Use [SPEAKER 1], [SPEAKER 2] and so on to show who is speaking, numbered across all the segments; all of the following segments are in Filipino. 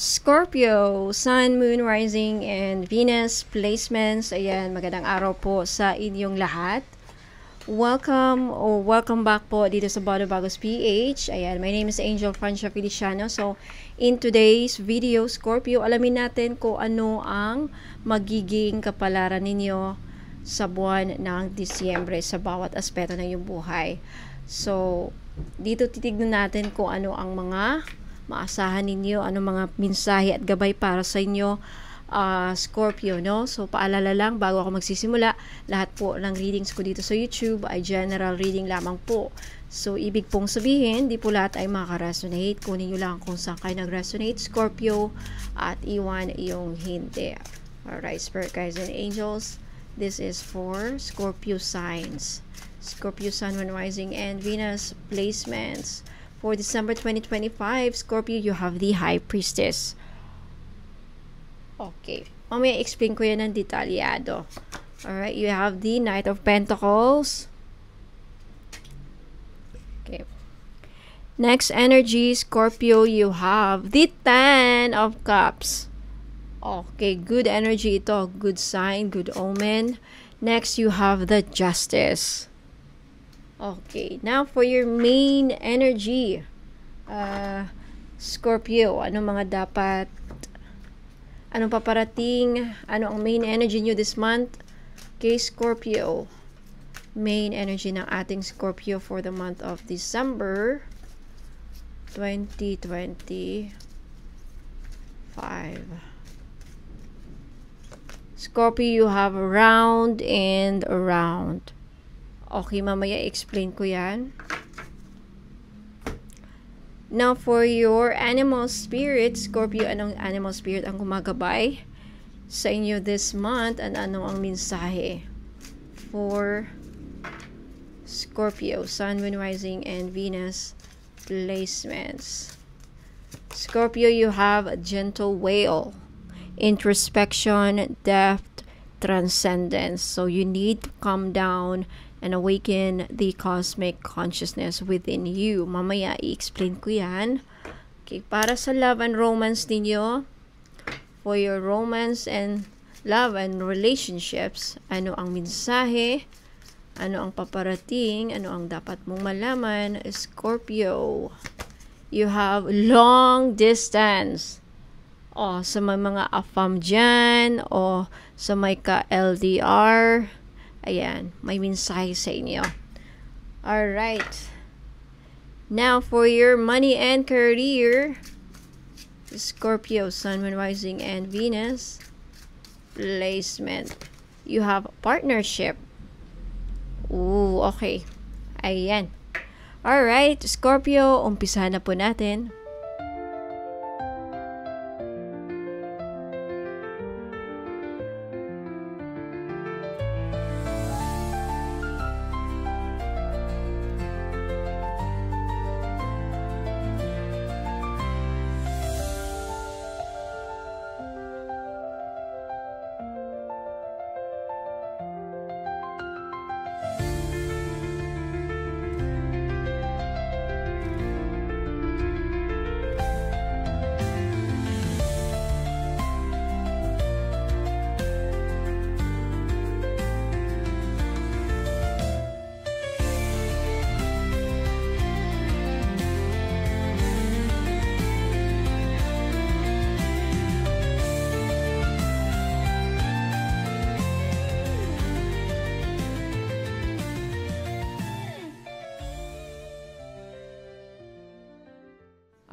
[SPEAKER 1] Scorpio, Sun, Moon, Rising, and Venus placements. Ayan, magandang araw po sa inyong lahat. Welcome back po dito sa Bodo Bagos PH. Ayan, my name is Angel Francia Feliciano. So, in today's video, Scorpio, alamin natin kung ano ang magiging kapalaran ninyo sa buwan ng Disyembre sa bawat aspeto ng iyong buhay. So, dito titignan natin kung ano ang mga maasahan ninyo, ano mga mensahe at gabay para sa inyo, Scorpio, no? So, paalala lang, bago ako magsisimula, lahat po ng readings ko dito sa YouTube ay general reading lamang po. So, ibig pong sabihin, di po lahat ay makaka-resonate. Kunin nyo lang kung saan kayo nag-resonate, Scorpio, at iwan yung hindi. Alright, Spirit Guides and Angels, this is for Scorpio signs. Scorpio Sun, Moon, Rising, and Venus placements. For December 2025, Scorpio, you have the High Priestess. Okay. Mamaya explain ko yan ng detalyado. Alright, you have the Knight of Pentacles. Okay. Next energy, Scorpio, you have the Ten of Cups. Okay, good energy ito. Good sign, good omen. Next, you have the Justice. Okay, now for your main energy, Scorpio, anong paparating, ano ang main energy nyo this month? Okay, Scorpio, main energy ng ating Scorpio for the month of December 2025. Scorpio, you have around and around. Okay, mamaya explain ko yan. Now, for your animal spirit, Scorpio, anong animal spirit ang gumagabay sa inyo this month? Ano ang mensahe for Scorpio, Sun, Moon, Rising, and Venus placements? Scorpio, you have a gentle whale, introspection, depth, transcendence. So, you need to calm down and awaken the cosmic consciousness within you. Mamaya, i-explain ko yan. Okay, para sa love and romance ninyo, for your romance and love and relationships, ano ang mensahe, ano ang paparating, ano ang dapat mong malaman, Scorpio. You have long distance. O, sa mga AFAM dyan, o sa may ka-LDR, ayan, may mensahe sa inyo. Alright. Now, for your money and career, Scorpio, Sun, Moon, Rising, and Venus placement. You have partnership. Ooh, okay. Ayan. Alright, Scorpio, umpisahan na po natin.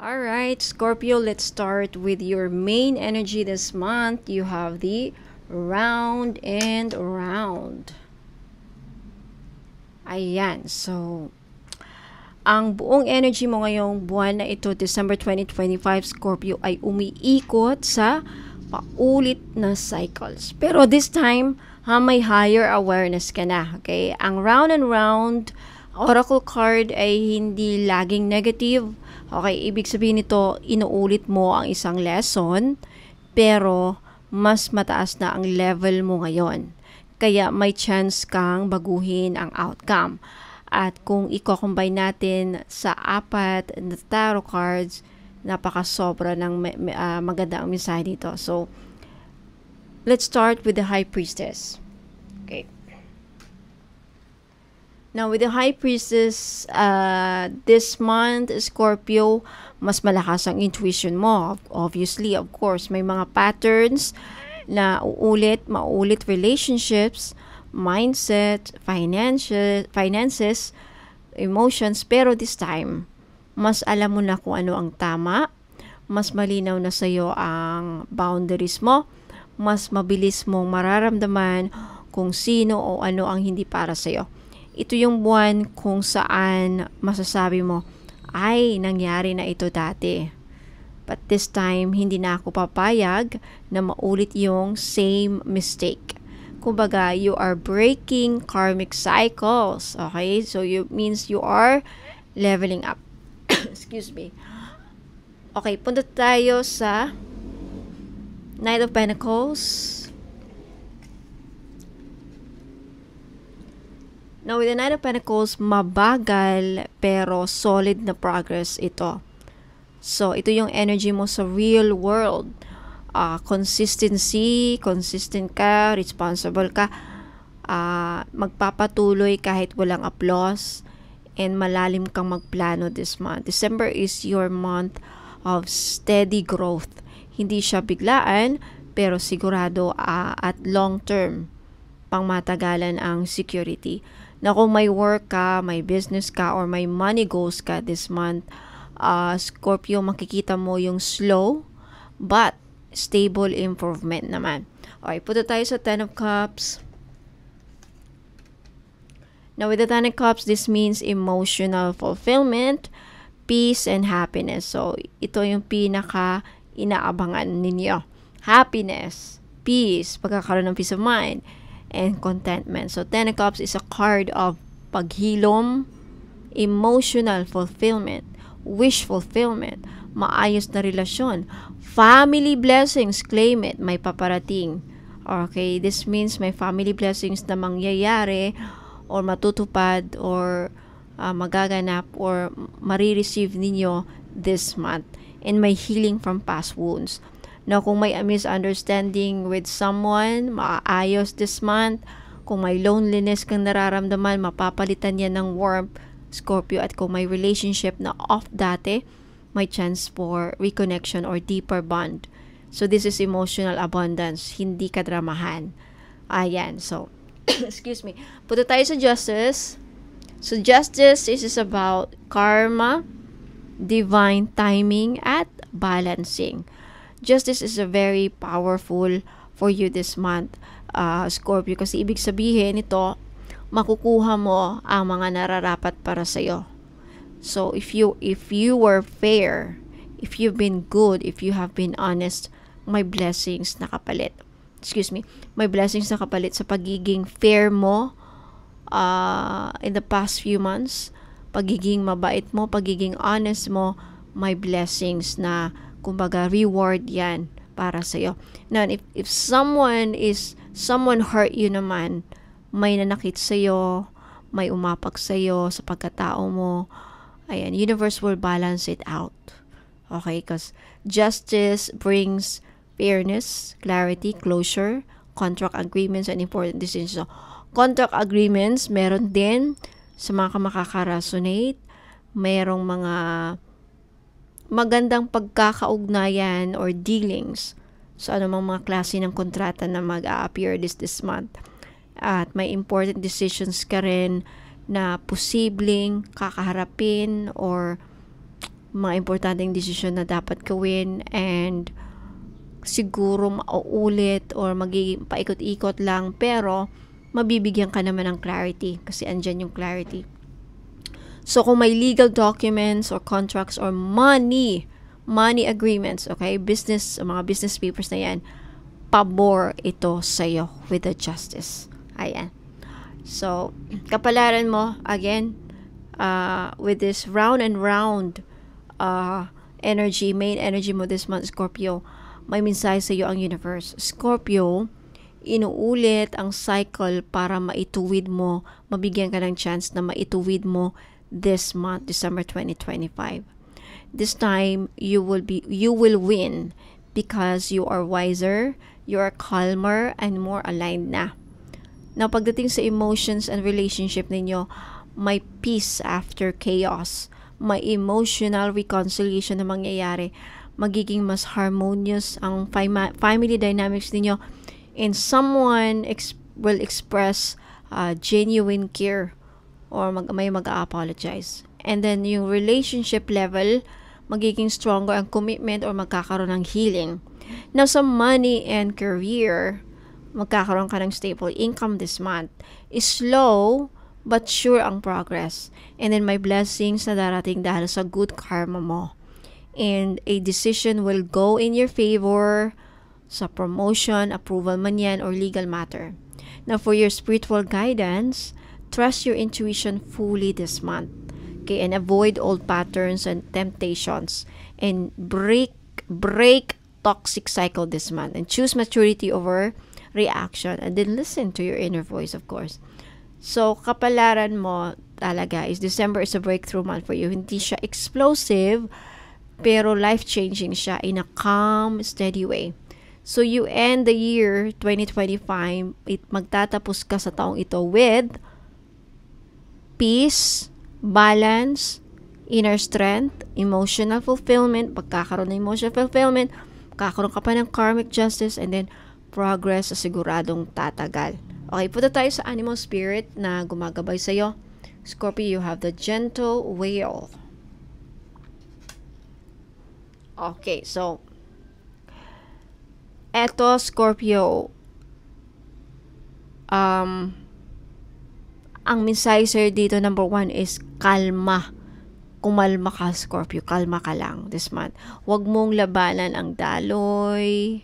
[SPEAKER 1] Alright, Scorpio, let's start with your main energy this month. You have the round and round. Ayan, so ang buong energy mo ngayong buwan na ito, December 2025, Scorpio, ay umiikot sa paulit na cycles. Pero this time, may higher awareness ka na. Okay? Ang round and round oracle card ay hindi laging negative. Okay, ibig sabihin nito, inuulit mo ang isang lesson, pero mas mataas na ang level mo ngayon. Kaya may chance kang baguhin ang outcome. At kung i-combine natin sa apat na tarot cards, Napaka-sobra ng maganda ang mensahe dito. So, let's start with the High Priestess. Okay. Now, with the High Priestess, this month, Scorpio, mas malakas ang intuition mo. Obviously, of course, may mga patterns na maulit relationships, mindset, finances, emotions, pero this time, mas alam mo na kung ano ang tama, mas malinaw na sa'yo ang boundaries mo, mas mabilis mong mararamdaman kung sino o ano ang hindi para sa'yo. Ito yung buwan kung saan masasabi mo, ay, nangyari na ito dati. But this time, hindi na ako papayag na maulit yung same mistake. Kumbaga, you are breaking karmic cycles. Okay? So, means you are leveling up. Excuse me. Okay, punta tayo sa Knight of Pentacles. Now, with the Knight of Pentacles, mabagal pero solid na progress ito. So, ito yung energy mo sa real world. Consistent ka, responsible ka, magpapatuloy kahit walang applause, and malalim kang magplano this month. December is your month of steady growth. Hindi siya biglaan, pero sigurado at long term, pangmatagalan ang security. Na kung may work ka, may business ka, or may money goals ka this month, Scorpio, makikita mo yung slow but stable improvement naman. Okay, punta tayo sa Ten of Cups. Now, with the Ten of Cups, this means emotional fulfillment, peace, and happiness. So, ito yung pinaka inaabangan ninyo. Happiness, peace, pagkakaroon ng peace of mind, and contentment. So, Ten of Cups is a card of paghilom, emotional fulfillment, wish fulfillment, maayos na relasyon, family blessings, claim it, may paparating. Okay, this means may family blessings na mangyayari or matutupad or magaganap or marireceive ninyo this month, and may healing from past wounds. Now, kung may misunderstanding with someone, maayos this month. Kung may loneliness kang nararamdaman, mapapalitan yan ng warmth, Scorpio. At kung may relationship na off dati, may chance for reconnection or deeper bond. So, this is emotional abundance, hindi kadramahan. Ayan, so, excuse me. Punta tayo sa Justice. So, Justice is about karma, divine timing, at balancing. Justice is a very powerful for you this month, Scorpio, kasi ibig sabihin ito, makukuha mo ang mga nararapat para sa'yo. So, if you were fair, if you've been good, if you have been honest, may blessings na kapalit. May blessings na kapalit sa pagiging fair mo in the past few months, pagiging mabait mo, pagiging honest mo, may blessings na kumbaga reward yan para sa'yo. Now, if someone hurt you naman, may nanakit sa'yo, may umapak sa'yo sa pagkatao mo, ayan, universe will balance it out. Okay? Because justice brings fairness, clarity, closure, contract agreements, and important decisions. So, contract agreements, meron din sa mga makaka-resonate, merong mga magandang pagkakaugnayan or dealings sa anumang mga klase ng kontrata na mag-a-appear this month. At may important decisions ka rin na posibleng kakaharapin or mga importanteng desisyon na dapat gawin, and siguro mauulit or magiging paikot-ikot lang, pero mabibigyan ka naman ng clarity kasi andyan yung clarity. So, kung may legal documents or contracts or money agreements, okay, mga business papers na yan, pabor ito sa'yo with the Justice. Ayan. So, kapalaran mo, again, with this round and round energy, main energy mo this month, Scorpio, may mensahe sa'yo ang universe. Scorpio, inuulit ang cycle para maituwid mo, mabigyan ka ng chance na maituwid mo this month, December 2025. This time, you will win because you are wiser, you are calmer, and more aligned na. Now, pagdating sa emotions and relationship ninyo, may peace after chaos. May emotional reconciliation na mangyayari. Magiging mas harmonious ang family dynamics ninyo, and someone will express genuine care or may mag-apologize. And then yung relationship level, magiging stronger ang commitment or magkakaroon ng healing. Now, sa money and career, magkakaroon ka ng stable income this month. Slow but sure ang progress. And then may blessings na darating dahil sa good karma mo. And a decision will go in your favor sa promotion, approval man yan, or legal matter. Now, for your spiritual guidance, trust your intuition fully this month. Okay, and avoid old patterns and temptations. And break toxic cycle this month. And choose maturity over reaction. And then listen to your inner voice, of course. So, kapalaran mo talaga is December is a breakthrough month for you. Hindi siya explosive, pero life-changing siya in a calm, steady way. So, you end the year 2025, magtatapos ka sa taong ito with peace, balance, inner strength, emotional fulfillment, pagkakaroon ng emotional fulfillment, kakaroon ka pa ng karmic justice, and then progress sa siguradong tatagal. Okay, punta tayo sa animal spirit na gumagabay sa'yo. Scorpio, you have the gentle whale. Okay, so eto, Scorpio, ang mensahe sa'yo dito, number 1 is kalma. Kumalma ka, Scorpio. Kalma ka lang this month. Huwag mong labanan ang daloy.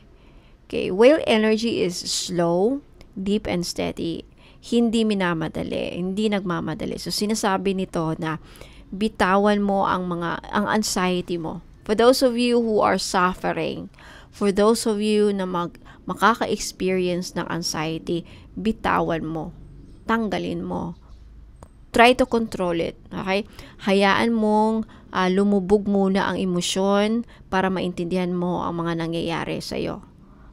[SPEAKER 1] Okay, whale energy is slow, deep, and steady. Hindi minamadali. Hindi nagmamadali. So, sinasabi nito na bitawan mo ang anxiety mo. For those of you who are suffering, for those of you na makaka-experience ng anxiety, bitawan mo. Tanggalin mo. Try to control it. Okay? Hayaan mong lumubog muna ang emosyon para maintindihan mo ang mga nangyayari sa'yo.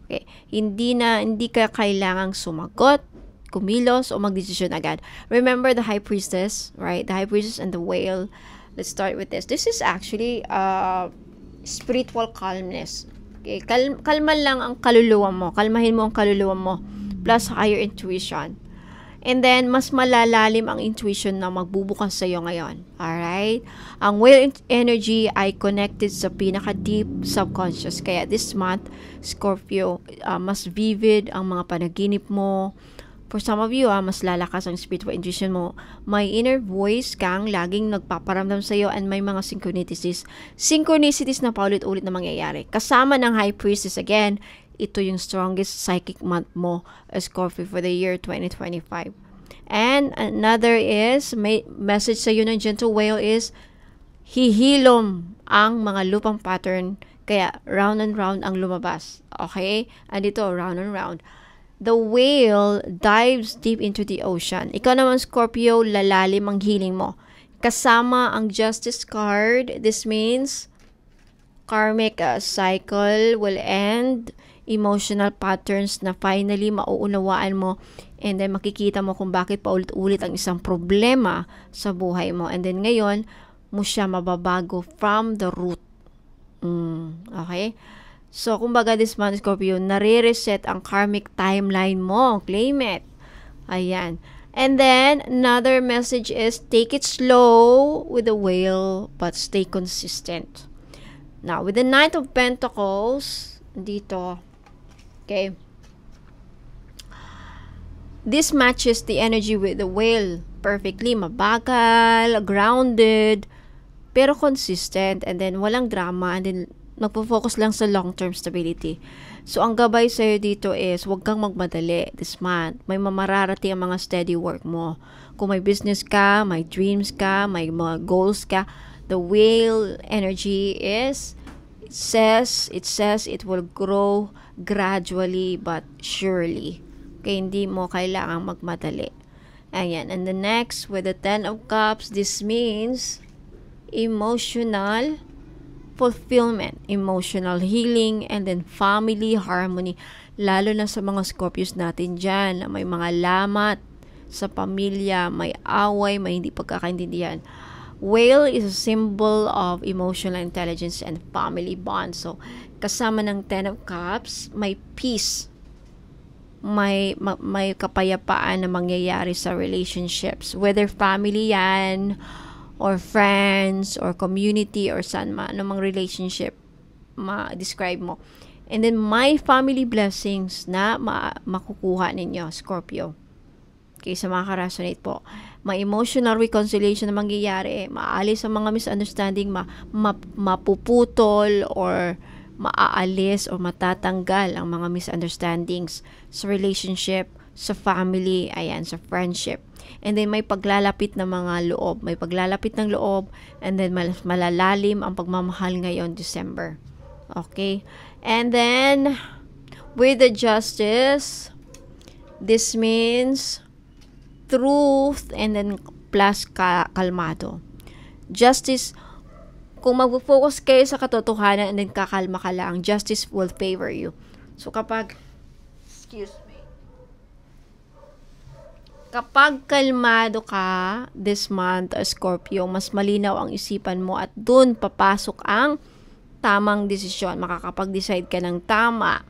[SPEAKER 1] Okay? Hindi ka kailangang sumagot, kumilos, o magdesisyon agad. Remember the High Priestess, right? The High Priestess and the Whale. Let's start with this. This is actually spiritual calmness. Okay? Kalman lang ang kaluluwa mo. Kalmahin mo ang kaluluwa mo. Plus higher intuition. And then, mas malalalim ang intuition na magbubukas sa iyo ngayon. Alright? Ang whale energy ay connected sa pinaka-deep subconscious. Kaya this month, Scorpio, mas vivid ang mga panaginip mo. For some of you, mas lalakas ang spiritual intuition mo. May inner voice kang laging nagpaparamdam sa iyo, and may mga synchronicities. Synchronicities na paulit-ulit na mangyayari. Kasama ng High Priestess again, ito yung strongest psychic month mo, Scorpio, for the year 2025. And another is, may message sa iyo ng gentle whale is, hihilom ang mga lupang pattern, kaya round and round ang lumabas. Okay? And ito, round and round. The whale dives deep into the ocean. Ikaw naman, Scorpio, lalalim ang healing mo. Kasama ang Justice card, this means karmic cycle will end, emotional patterns na finally mauunawaan mo, and then makikita mo kung bakit paulit-ulit ang isang problema sa buhay mo, and then ngayon mo siya mababago from the root. Okay? So, kumbaga this month, Scorpio, nare-reset ang karmic timeline mo. Claim it. Ayan. And then, another message is, take it slow with the whale, but stay consistent. Now, with the Knight of Pentacles, dito, okay, this matches the energy with the whale perfectly. Mabagal, grounded, pero consistent, and then walang drama, and then nagpo-focus lang sa long-term stability. So, ang gabay sa'yo dito is, huwag kang magmadali this month. May mamararating ang mga steady work mo. Kung may business ka, may dreams ka, may mga goals ka, the whale energy is, it says it will grow gradually but surely. Okay, hindi mo kailangang magmadali. Ayan. And the next, with the Ten of Cups, this means emotional fulfillment, emotional healing, and then family harmony. Lalo na sa mga Scorpios natin dyan, na may mga lamat sa pamilya, may away, may hindi pagkakaintindihan. Whale is a symbol of emotional intelligence and family bond. So, kasama ng Ten of Cups, may peace, may kapayapaan na mangyayari sa relationships. Whether family yan, or friends, or community, or saan man, anumang relationship ma-describe mo. And then, may family blessings na makukuha ninyo, Scorpio. Okay, sa mga ka-resonate po. May emotional reconciliation na mangyayari, maalis ang mga misunderstanding, mapuputol, or maaalis, o matatanggal ang mga misunderstandings sa relationship, sa family, ayan, sa friendship. And then, may paglalapit ng mga loob. May paglalapit ng loob, and then malalalim ang pagmamahal ngayon, December. Okay? And then, with the Justice, this means truth, and then plus kalmado. Justice, kung mag-focus kayo sa katotohanan, and then kakalma ka lang, justice will favor you. So, kapag kalmado ka this month, Scorpio, mas malinaw ang isipan mo at dun papasok ang tamang desisyon. Makakapag-decide ka ng tama,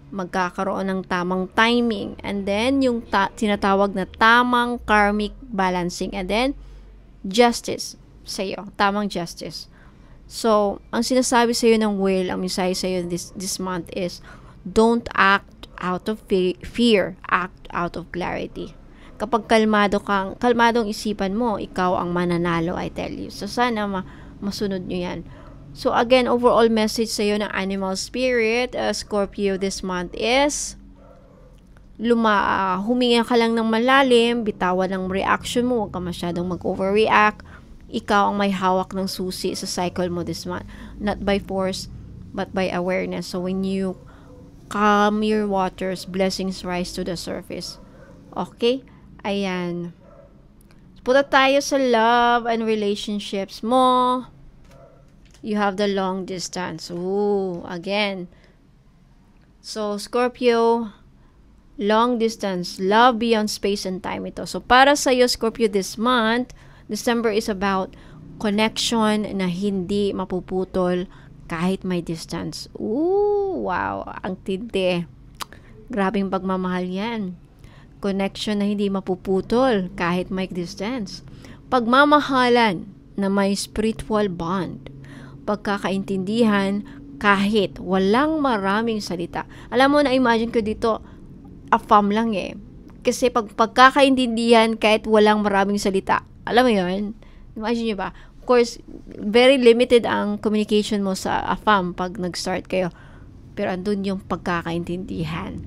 [SPEAKER 1] magkakaroon ng tamang timing, and then yung tinatawag na tamang karmic balancing, and then justice sa'yo, tamang justice. So, ang sinasabi sa'yo ng Whale, ang mensahe sa'yo this month is, don't act out of fear, act out of clarity. Kapag kalmadong isipan mo, ikaw ang mananalo, I tell you. So, sana masunod nyo yan. So, again, overall message sa'yo ng Animal Spirit, Scorpio, this month is, huminga ka lang ng malalim, bitawan ng reaction mo, huwag ka masyadong mag-overreact. Ikaw ang may hawak ng susi sa cycle mo this month. Not by force, but by awareness. So, when you calm your waters, blessings rise to the surface. Okay? Ayan. Punta tayo sa love and relationships mo. You have the long distance. Ooh, again. So, Scorpio, long distance, love beyond space and time ito. So, para sa'yo, Scorpio, this month, December is about connection na hindi mapuputol kahit may distance. Ooh, wow, ang tindi. Grabing pagmamahal yan. Connection na hindi mapuputol kahit may distance. Pagmamahalan na may spiritual bond. Pagkakaintindihan kahit walang maraming salita. Alam mo, na-imagine ko dito, afam lang eh. Kasi pagkakaintindihan kahit walang maraming salita. Alam mo yun? Imagine nyo ba? Of course, very limited ang communication mo sa afam pag nag-start kayo. Pero andun yung pagkakaintindihan.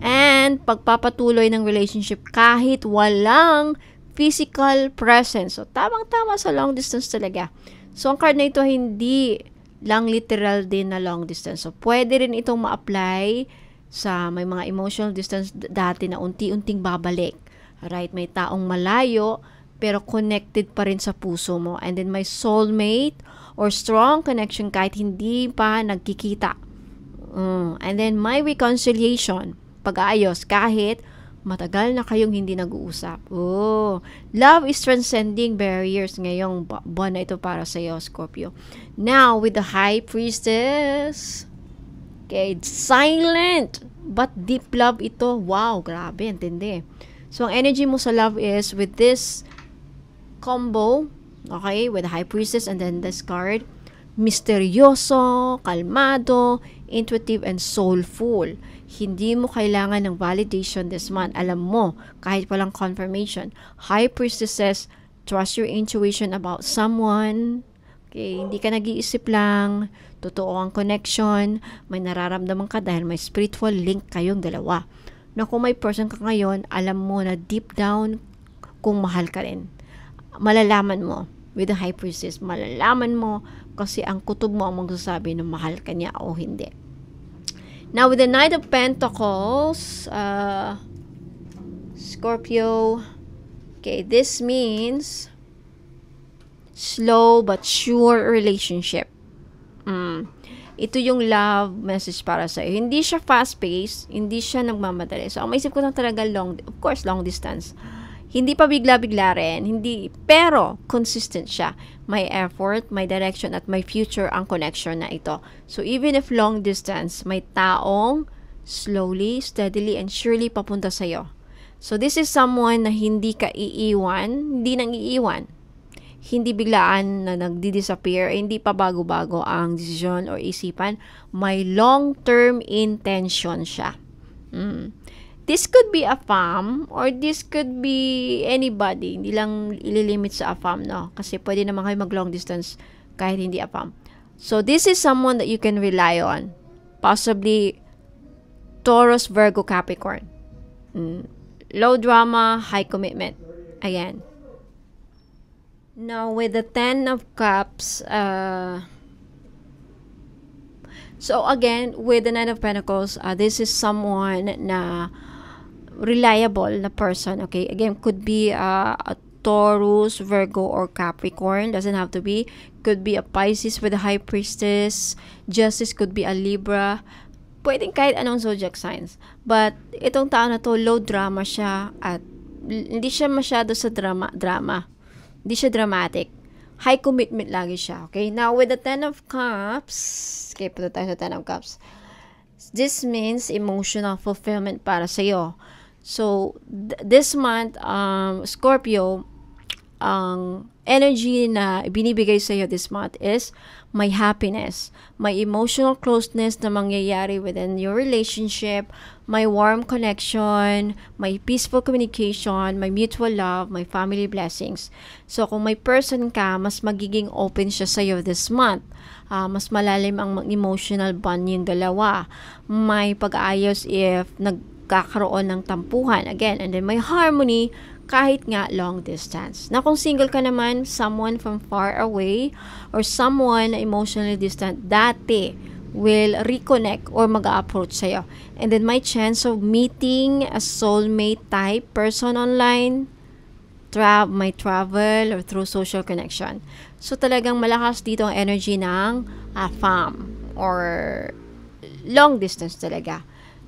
[SPEAKER 1] And pagpapatuloy ng relationship kahit walang physical presence. So, tamang-tama sa long distance talaga. So, ang card na ito hindi lang literal din na long distance. So, pwede rin itong ma-apply sa may mga emotional distance dati na unti-unting babalik. Right? May taong malayo pero connected pa rin sa puso mo. And then may soulmate or strong connection kahit hindi pa nagkikita. And then may reconciliation, pag-aayos kahit matagal na kayong hindi nag-uusap. Oh, love is transcending barriers ngayong buwan na ito para sa iyo, Scorpio. Now, with the High Priestess, okay, silent but deep love ito. Wow, grabe, intindi. So, ang energy mo sa love is with this combo, okay, with the High Priestess and then this card, misteryoso, kalmado, intuitive, and soulful. Hindi mo kailangan ng validation this month. Alam mo, kahit walang confirmation. High Priestess says, trust your intuition about someone. Okay, hindi ka nag-iisip lang. Totoo ang connection. May nararamdaman ka dahil may spiritual link kayong dalawa. Na kung may person ka ngayon, alam mo na deep down kung mahal ka rin. Malalaman mo. With the High Priestess, malalaman mo kasi ang kutob mo ang magsasabi na mahal ka niya o hindi. Now, with the Knight of Pentacles, Scorpio, okay, this means slow but sure relationship. Ito yung love message para sa'yo. Hindi siya fast-paced, hindi siya nagmamadali. So, ang maisip ko lang talaga of course, long distance. Hindi pa bigla-bigla rin, pero consistent siya. May effort, may direction, at may future ang connection na ito. So, even if long distance, may taong slowly, steadily, and surely papunta sa'yo. So, this is someone na hindi ka iiwan, hindi nang iiwan. Hindi biglaan na nagdi-disappear, hindi pa bago-bago ang desisyon or isipan. May long-term intention siya. This could be a fam or this could be anybody. Hindi lang ililimit sa a fam, no? Kasi pwede naman kayo mag-long distance kahit hindi a fam. So, this is someone that you can rely on. Possibly Taurus, Virgo, Capricorn. Low drama, high commitment. Ayan. Now, with the 10 of Cups, so again, with the 9 of Pentacles, this is someone na reliable na person, okay? Again, could be a Taurus, Virgo, or Capricorn. Doesn't have to be. Could be a Pisces with a High Priestess. Justice could be a Libra. Pwedeng kahit anong zodiac signs. But, itong tao na to, low drama siya at hindi siya masyado sa drama. Hindi siya dramatic. High commitment lagi siya. Okay? Now, with the 10 of Cups, okay, punta tayo sa 10 of Cups. This means emotional fulfillment para sa'yo. So, this month, Scorpio, ang energy na binibigay sa'yo this month is may happiness, may emotional closeness na mangyayari within your relationship, may warm connection, may peaceful communication, may mutual love, may family blessings. So, kung may person ka, mas magiging open siya sa'yo this month. Mas malalim ang emotional bond yung dalawa. May pag-aayos if nagkakaroon ng tampuhan. Again, and then may harmony kahit nga long distance. Na kung single ka naman, someone from far away or someone na emotionally distant dati will reconnect or mag-approach sa'yo. And then may chance of meeting a soulmate type person online, may travel or through social connection. So talagang malakas dito ang energy ng fam or long distance talaga.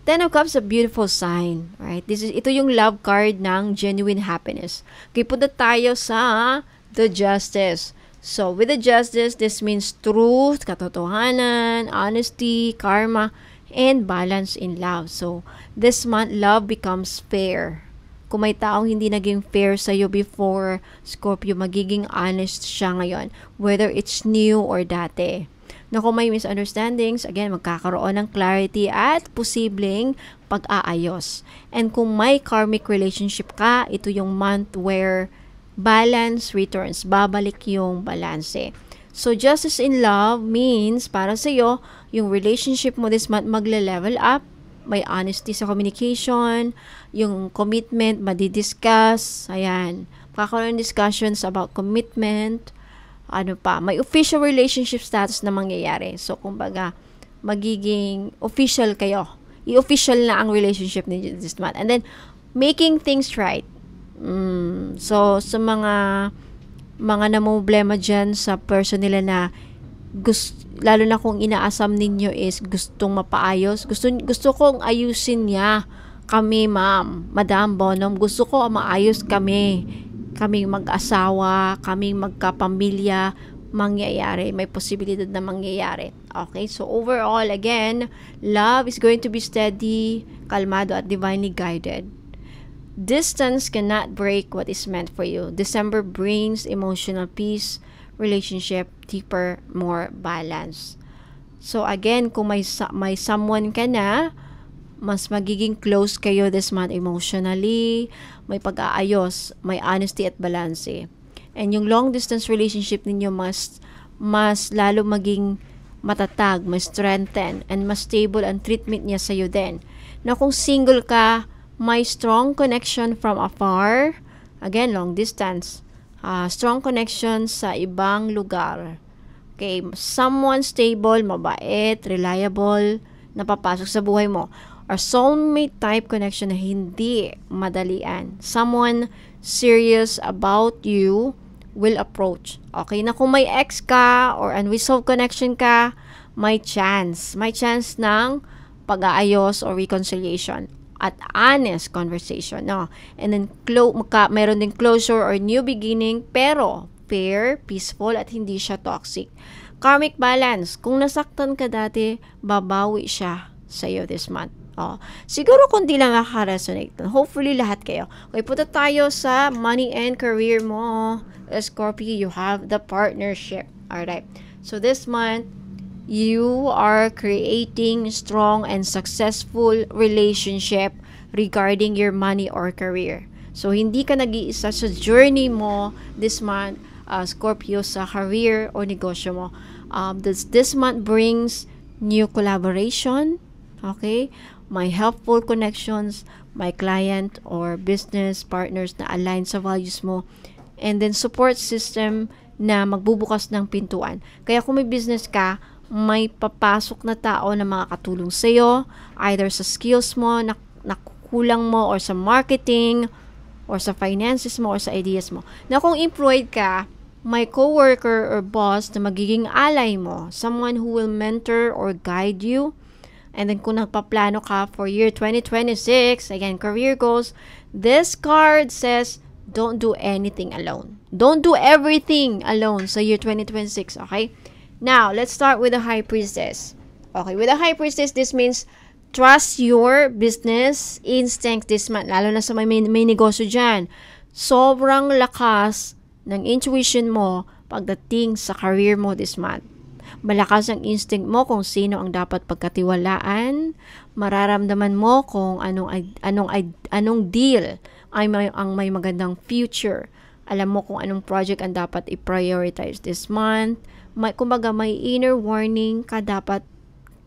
[SPEAKER 1] 10 of Cups, a beautiful sign, right? Ito yung love card ng genuine happiness. Okay, punta tayo sa the Justice. So, with the Justice, this means truth, katotohanan, honesty, karma, and balance in love. So, this month, love becomes fair. Kung may taong hindi naging fair sa'yo before, Scorpio, magiging honest siya ngayon. Whether it's new or dati. Na kung may misunderstandings, again, magkakaroon ng clarity at posibleng pag-aayos. And kung may karmic relationship ka, ito yung month where balance returns. Babalik yung balanse. So, justice in love means, para sa'yo, yung relationship mo this month magle-level up. May honesty sa communication, yung commitment, madidiscuss, ayan. Magkakaroon discussions about commitment, may official relationship status na mangyayari. So, kumbaga, magiging official kayo. I-official na ang relationship ni this month. And then, making things right. So, sa mga namumblema dyan sa person nila na lalo na kung inaasam ninyo is gustong mapaayos. Gusto kong ayusin niya kami, ma'am, Madam Bonhomme. Gusto ko maayos kaming mag-asawa, kaming magkapamilya, mangyayari. May posibilidad na mangyayari. Okay? So, overall, again, love is going to be steady, kalmado, at divinely guided. Distance cannot break what is meant for you. December brings emotional peace, relationship, deeper, more balance. So, again, kung may someone ka na, mas magiging close kayo this month emotionally, may pag-aayos, may honesty at balance. And yung long distance relationship ninyo mas lalo maging matatag, mas strengthen, and mas stable ang treatment niya sa'yo din. Na kung single ka, may strong connection from afar, again, long distance, strong connection sa ibang lugar. Okay, someone stable, mabait, reliable, napapasok sa buhay mo. Or soulmate type connection na hindi madalian. Someone serious about you will approach. Okay, na kung may ex ka or unresolved connection ka, may chance. May chance ng pag-aayos or reconciliation at honest conversation, no? And then, meron din closure or new beginning, pero fair, peaceful, at hindi siya toxic. Karmic balance. Kung nasaktan ka dati, babawi siya sa'yo this month. Siguro kundi lang makaka-resonate. Hopefully, lahat kayo. Okay, punta tayo sa money and career mo. Scorpio, you have the partnership. Alright. So, this month, you are creating strong and successful relationship regarding your money or career. So, hindi ka nag-iisa sa journey mo this month, Scorpio, sa career o negosyo mo. This month brings new collaboration, okay? May helpful connections, may client or business partners na align sa values mo, and then support system na magbubukas ng pintuan. Kaya kung may business ka, may papasok na tao na makakatulong sa'yo, either sa skills mo, nakukulang mo, or sa marketing, or sa finances mo, or sa ideas mo. Na kung employed ka, may coworker or boss na magiging ally mo, someone who will mentor or guide you. And then kung nagpaplano ka for year 2026, again, career goals, this card says, don't do anything alone. Don't do everything alone sa year 2026, okay? Now, let's start with the High Priestess. Okay, with the High Priestess, this means trust your business instinct this month. Lalo na sa may negosyo dyan. Sobrang lakas ng intuition mo pagdating sa career mo this month. Malakas ang instinct mo kung sino ang dapat pagkatiwalaan. Mararamdaman mo kung anong deal ang may magandang future. Alam mo kung anong project ang dapat i-prioritize this month. Kumbaga, may inner warning ka dapat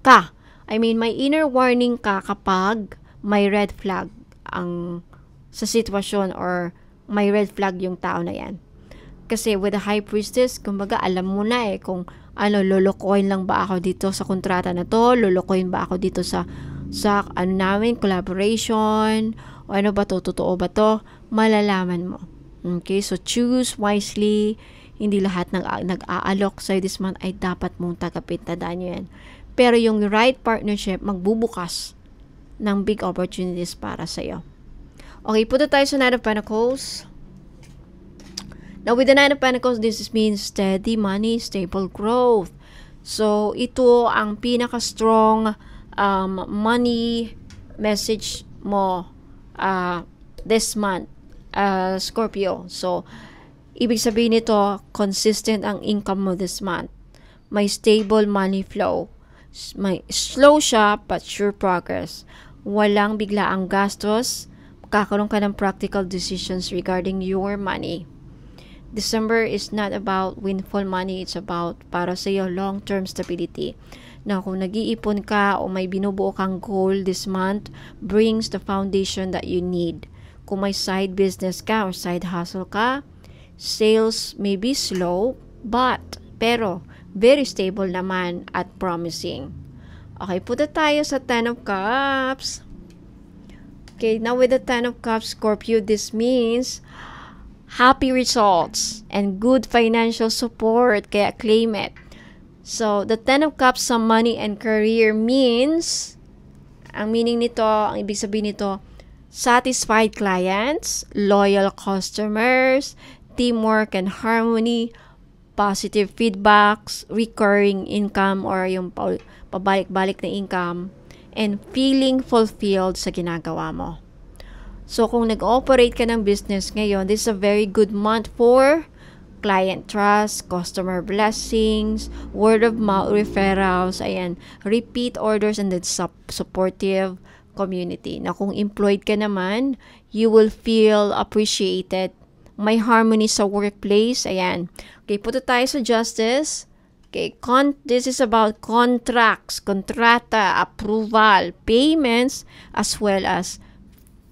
[SPEAKER 1] ka. May inner warning ka kapag may red flag sa sitwasyon or may red flag yung tao na yan. Kasi with the High Priestess, kumbaga, alam mo na kung lolokohin lang ba ako dito sa kontrata na to, lolokohin ba ako dito sa collaboration, o ano ba to, totoo ba to, malalaman mo. Okay, so choose wisely. Hindi lahat ng nag-aalok sa'yo this month ay dapat mong tagapin, tandaan nyo yan. Pero yung right partnership, magbubukas ng big opportunities para sa'yo. Okay, punta tayo sa Knight of Pentacles. Now, with the Knight of Pentacles, this means steady money, stable growth. So, ito ang pinaka-strong money message mo this month, Scorpio. So, ibig sabihin nito, consistent ang income mo this month. May stable money flow. May slow siya, but sure progress. Walang biglaang gastos. Kakaroon ka ng practical decisions regarding your money. December is not about windfall money. It's about para sa iyo long-term stability. Na kung nag-iipon ka o may binubuo kang goal this month, brings the foundation that you need. Kung may side business ka or side hustle ka, sales may be slow, pero very stable naman at promising. Okay, punta tayo sa Ten of Cups. Okay, now with the Ten of Cups, Scorpio, this means happy results and good financial support, kaya claim it. So, the Ten of Cups sa money and career means, ang meaning nito, ang ibig sabihin nito, satisfied clients, loyal customers, teamwork and harmony, positive feedbacks, recurring income or yung pabalik-balik na income, and feeling fulfilled sa ginagawa mo. So, kung nag-operate ka ng business ngayon, this is a very good month for client trust, customer blessings, word of mouth referrals, repeat orders, and then supportive community. Na kung employed ka naman, you will feel appreciated. May harmony sa workplace. Okay, punta tayo sa Justice. Okay, this is about contracts, kontrata, approval, payments, as well as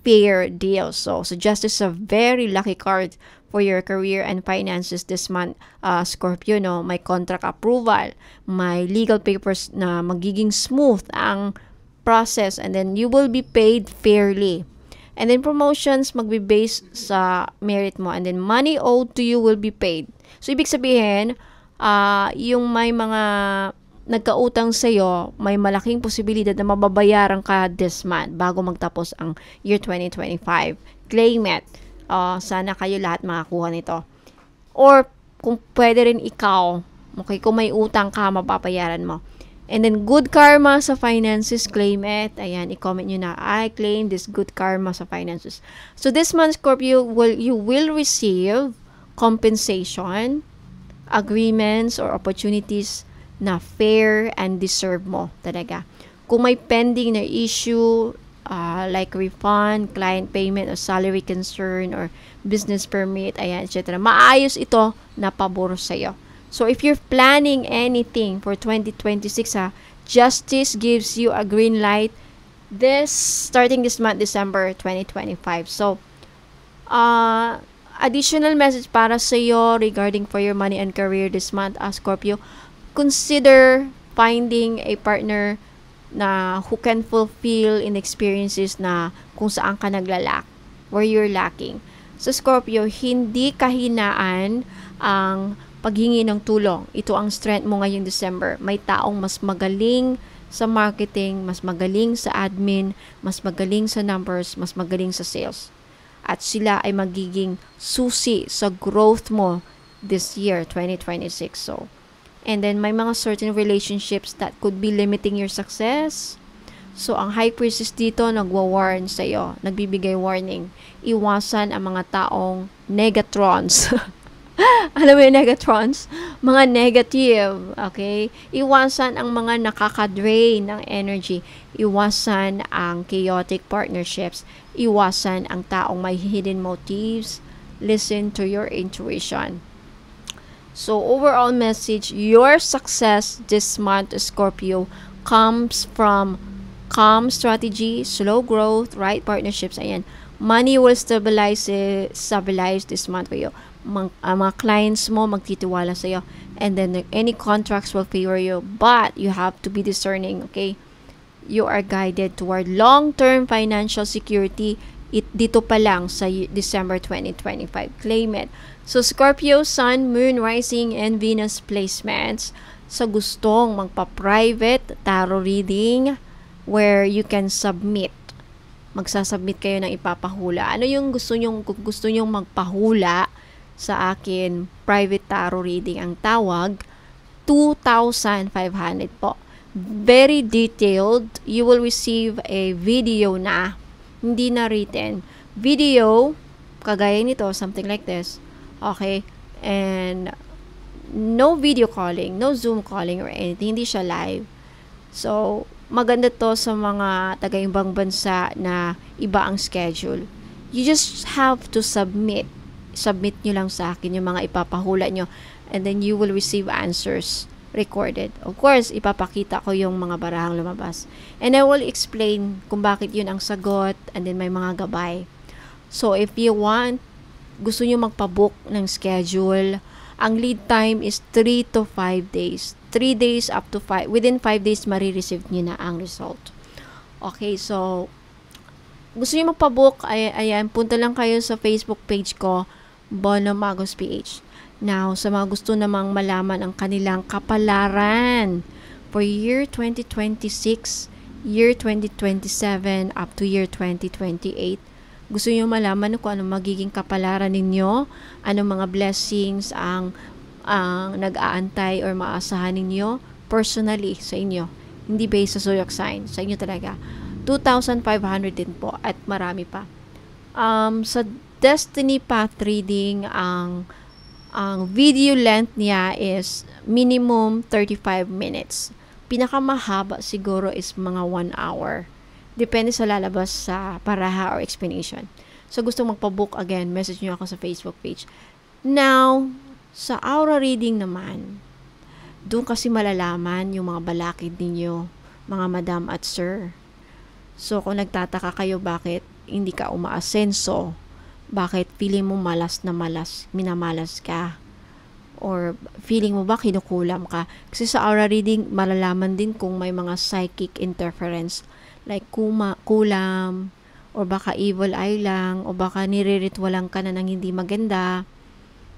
[SPEAKER 1] fair deal. So Justice is a very lucky card for your career and finances this month, Scorpio, no? May contract approval, may legal papers na magiging smooth ang process, and then you will be paid fairly. And then promotions, magbe-base sa merit mo. And then money owed to you will be paid. So, ibig sabihin, yung may mga nagkautang sa'yo, may malaking posibilidad na mababayaran ka this month bago magtapos ang year 2025. Claim it. Sana kayo lahat makakuha nito. Or, kung pwede rin ikaw, okay, kung may utang ka, mapapayaran mo. And then, good karma sa finances, claim it. Ayan, i-comment nyo na, I claim this good karma sa finances. So, this month, Scorpio, you will receive compensation, agreements, or opportunities na fair and deserve mo talaga. Kung may pending na issue, like refund, client payment, or salary concern, or business permit, ayan, etc. Maayos ito na pabor sa'yo. So, if you're planning anything for 2026, Justice gives you a green light starting this month, December 2025. So, additional message para sa'yo regarding for your money and career this month, Scorpio. Consider finding a partner na who can fulfill in experiences na kung saan ka naglalak, where you're lacking. So, Scorpio, hindi kahinaan ang paghingi ng tulong. Ito ang strength mo ngayong December. May taong mas magaling sa marketing, mas magaling sa admin, mas magaling sa numbers, mas magaling sa sales. At sila ay magiging susi sa growth mo this year, 2026. So, and then, may mga certain relationships that could be limiting your success. So, ang High Priestess dito, nagwa-warn sa'yo. Nagbibigay warning. Iwasan ang mga taong negatrons. Alam mo yung negatrons? Mga negative. Okay? Iwasan ang mga nakaka-drain ng energy. Iwasan ang chaotic partnerships. Iwasan ang taong may hidden motives. Listen to your intuition. So, overall message, your success this month, Scorpio, comes from calm strategy, slow growth, right partnerships. Ayan. Money will stabilize this month for you. Mga clients mo magtitiwala sa'yo. And then, any contracts will favor you. But, you have to be discerning, okay? You are guided toward long-term financial security. Dito pa lang sa December 2025. Claim it. So, Scorpio, Sun, Moon, Rising, and Venus placements sa gustong magpa-private tarot reading where you can submit. Magsasubmit kayo ng ipapahula. Ano yung gusto nyong magpahula sa akin, private tarot reading ang tawag, 2,500 po. Very detailed. You will receive a video na, hindi na written. Video, kagaya nito, something like this. Okay? And no video calling, no Zoom calling or anything. Hindi siya live. So, maganda to sa mga taga-ibang bansa na iba ang schedule. You just have to submit. Submit nyo lang sa akin yung mga ipapahula nyo. And then you will receive answers recorded. Of course, ipapakita ko yung mga barahang lumabas. And I will explain kung bakit yun ang sagot. And then may mga gabay. So, if you want, gusto nyo magpabook ng schedule, ang lead time is 3 to 5 days. 3 days up to 5. Within 5 days, marireceive nyo na ang result. Okay, so, gusto nyo magpabook, ayan, punta lang kayo sa Facebook page ko, Bono Magos PH. Now, sa mga gusto namang malaman ang kanilang kapalaran for year 2026, year 2027, up to year 2028, gusto nyo malaman kung ano magiging kapalaran ninyo, anong mga blessings ang nag-aantay or maasahan ninyo personally sa inyo. Hindi based sa zodiac sign. Sa inyo talaga. 2,500 din po at marami pa. Sa Destiny Path reading, ang video length niya is minimum 35 minutes. Pinakamahaba siguro is mga 1 hour. Depende sa lalabas sa paraha or explanation. So, gusto magpabook again, message nyo ako sa Facebook page. Now, sa aura reading naman, doon kasi malalaman yung mga balakid ninyo, mga madam at sir. So, kung nagtataka kayo bakit hindi ka umaasenso, bakit feeling mo malas na malas, minamalas ka, or feeling mo ba kinukulam ka. Kasi sa aura reading, malalaman din kung may mga psychic interference like kulam or baka evil eye lang, o baka nire-ritualan ka na ng hindi maganda,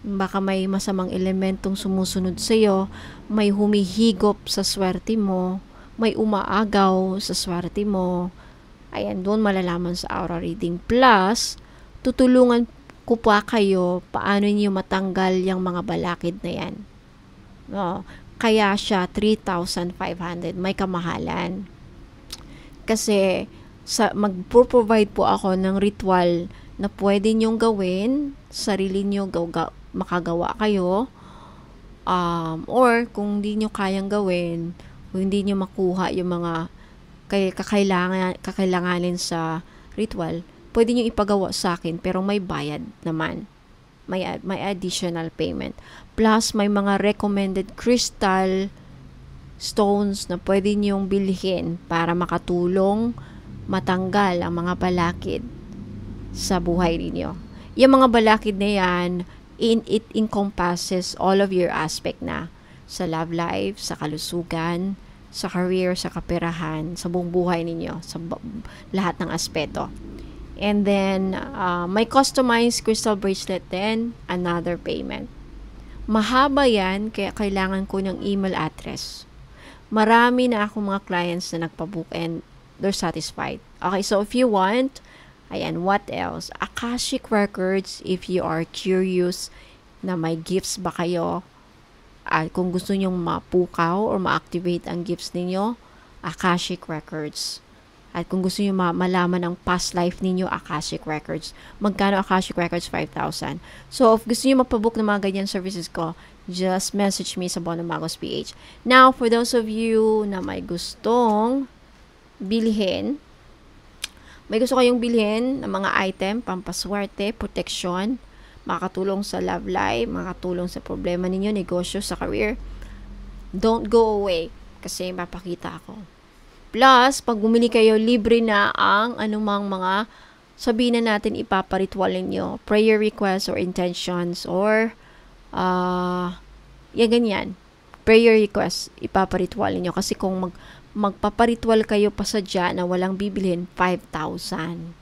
[SPEAKER 1] baka may masamang elementong sumusunod sa'yo, may humihigop sa swerte mo, may umaagaw sa swerte mo. Ayan, doon malalaman sa aura reading. Plus, tutulungan ko pa kayo paano niyo matanggal yung mga balakid na yan. No, kaya siya 3,500, may kamahalan. Kasi magpo-provide po ako ng ritual na pwede nyong gawin, sarili nyo makagawa kayo, or kung hindi nyo kayang gawin, kung hindi nyo makuha yung mga kakailanganin sa ritual, pwede nyo ipagawa sa akin, pero may bayad naman. May additional payment. Plus, may mga recommended crystal stones na pwede nyong bilhin para makatulong matanggal ang mga balakid sa buhay ninyo. Yung mga balakid na yan, it encompasses all of your aspect na sa love life, sa kalusugan, sa career, sa kaperahan, sa buong buhay ninyo, sa lahat ng aspeto. And then, may customized crystal bracelet din, another payment. Mahaba yan, kaya kailangan ko ng email address. Marami na akong mga clients na nagpabook and they're satisfied. Okay, so if you want, ayan, what else? Akashic Records, if you are curious na may gifts ba kayo, kung gusto nyong mapukaw or ma-activate ang gifts ninyo, Akashic Records. At kung gusto nyo malaman ang past life ninyo, Akashic Records. Magkano Akashic Records? 5,000. So, if gusto nyo mapabook ng mga ganyan services ko, just message me sa Bono Magos PH. Now, for those of you na may gustong bilhin, may gusto kayong bilhin ng mga item, pampaswerte, protection, makakatulong sa love life, makakatulong sa problema ninyo, negosyo, sa career, don't go away kasi mapakita ako. Plus, pag bumili kayo, libre na ang anumang mga sabihin na natin ipaparitual ninyo, prayer requests or intentions or ganyan. Prayer requests, ipaparitual ninyo. Kasi kung magpaparitual kayo pa sadya na walang bibilhin, 5,000.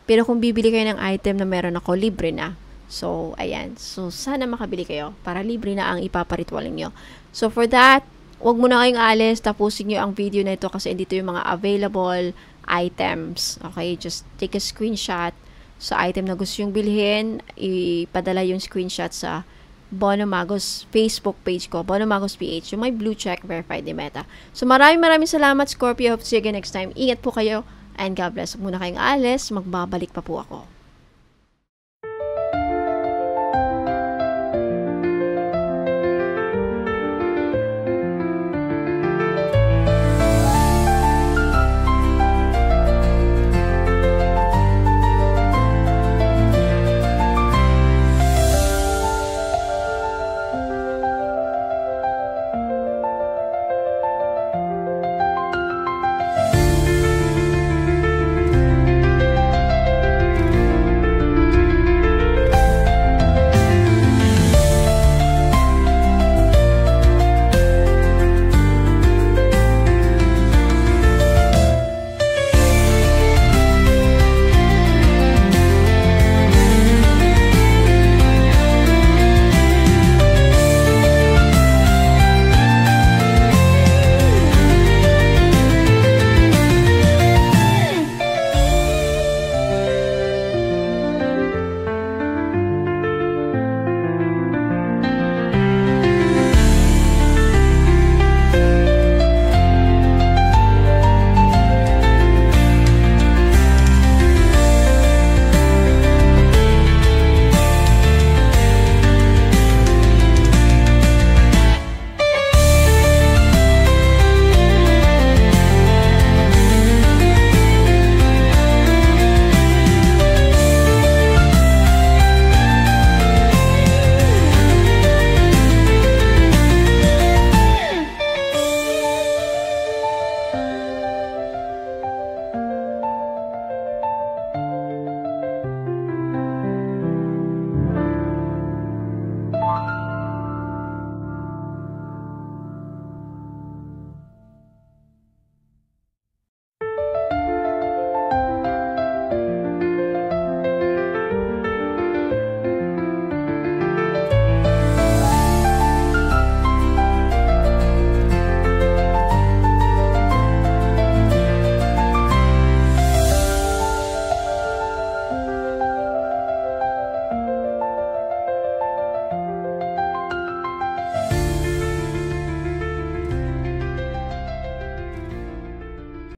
[SPEAKER 1] Pero kung bibili kayo ng item na meron ako, libre na. So, ayan. So, sana makabili kayo para libre na ang ipaparitual ninyo. So, for that, huwag mo na kayong alis, tapusin nyo ang video na ito kasi dito yung mga available items. Okay, just take a screenshot sa item na gusto yung bilhin, ipadala yung screenshot sa Bono Magos Facebook page ko, Bono Magos PH, yung may blue check, verified ni Meta. So maraming salamat, Scorpio. Hope to see you again next time. Ingat po kayo and God bless. Huwag muna kayong alis, magbabalik pa po ako.